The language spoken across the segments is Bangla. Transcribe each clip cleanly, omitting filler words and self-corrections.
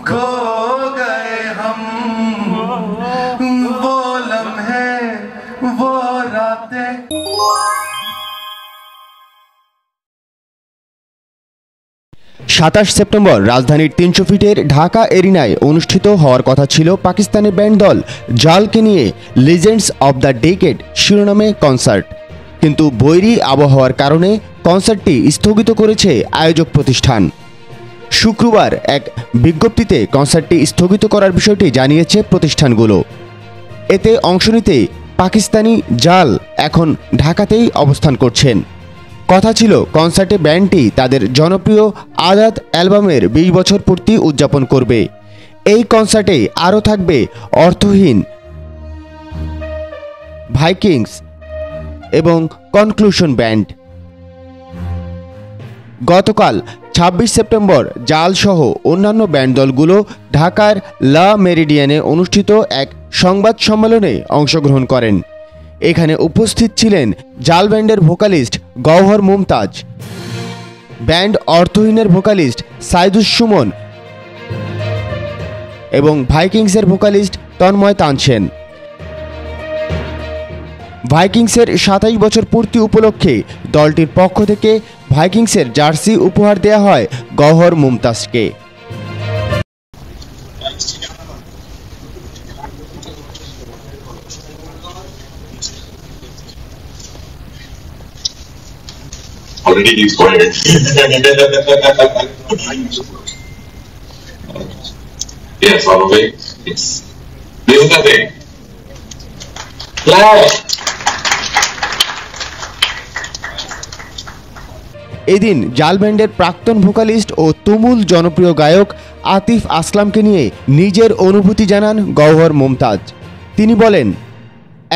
खो गए हम, वो लम्हे वो रातें। 27 সেপ্টেম্বর রাজধানীর 300 ফিটের ঢাকা এরিনায় অনুষ্ঠিত হওয়ার কথা ছিল পাকিস্তানের ব্যান্ড দল জালকে নিয়ে লিজেন্ডস অব দ্য ডেকেড শিরোনামে কনসার্ট, কিন্তু বৈরী আবহাওয়ার কারণে কনসার্টটি স্থগিত করেছে আয়োজক প্রতিষ্ঠান। শুক্রবার এক বিজ্ঞপ্তিতে কনসার্টটি স্থগিত করার বিষয়টি জানিয়েছে প্রতিষ্ঠানগুলো। এতে অংশ নিতে পাকিস্তানি জাল এখন ঢাকাতেই অবস্থান করছেন। কথা ছিল কনসার্টে ব্যান্ডটি তাদের জনপ্রিয় আজাদ অ্যালবামের 20 বছর পূর্তি উদযাপন করবে। এই কনসার্টে আরও থাকবে অর্থহীন, ভাইকিংস এবং কনক্লুশন ব্যান্ড। গতকাল 26 সেপ্টেম্বর জালসহ অন্যান্য ব্যান্ড দলগুলো ঢাকার লা মেরিডিয়ানে অনুষ্ঠিত এক সংবাদ সম্মেলনে অংশগ্রহণ করেন। এখানে উপস্থিত ছিলেন জাল ব্যান্ডের ভোকালিস্ট গওহর মুমতাজ, ব্যান্ড অর্থহীনের ভোকালিস্ট সাইদুস সুমন এবং ভাইকিংসের ভোকালিস্ট তন্ময় তানসেন। ভাইকিংসের 27 বছর পূর্তি উপলক্ষে দলটির পক্ষ থেকে ভাইকিংসের জার্সি উপহার দেয়া হয় Gauhar মুমতাজকে। Already he's quiet. Yes, all of it. Yes. This is the thing. Clap. এদিন জাল ব্যান্ডের প্রাক্তন ভোকালিস্ট ও তুমুল জনপ্রিয় গায়ক আতিফ আসলামকে নিয়ে নিজের অনুভূতি জানান গওহর মুমতাজ। তিনি বলেন,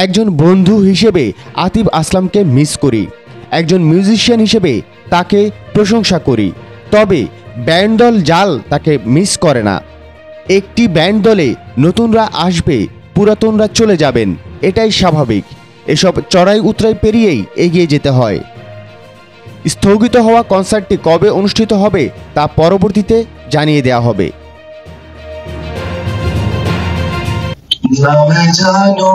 একজন বন্ধু হিসেবে আতিফ আসলামকে মিস করি, একজন মিউজিশিয়ান হিসেবে তাকে প্রশংসা করি, তবে ব্যান্ড দল জাল তাকে মিস করে না। একটি ব্যান্ড দলে নতুনরা আসবে, পুরাতনরা চলে যাবেন, এটাই স্বাভাবিক। এসব চড়াই উতরাই পেরিয়েই এগিয়ে যেতে হয়। স্থগিত হওয়া কনসার্টটি কবে অনুষ্ঠিত হবে তা পরবর্তীতে জানিয়ে দেওয়া হবে। ना मैं जानो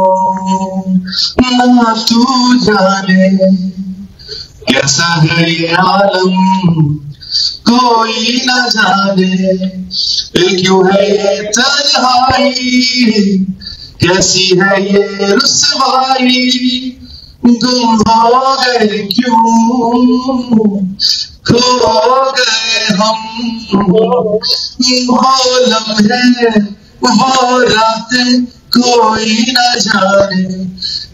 ना तू जाने, कैसा है ये आलम कोई न जाने, क्यों है ये तन्हाई, कैसी है ये रुसवाई, गुम हो गए क्यों, खो गए हम, वो लम्हे वो रातें कोई न जाने,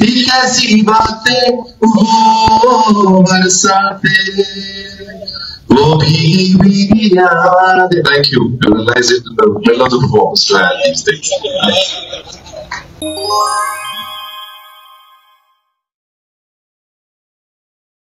कैसी बातें वो बरसाते, वो भी याद। Thank you. I realize it in the middle of the performance to add these things.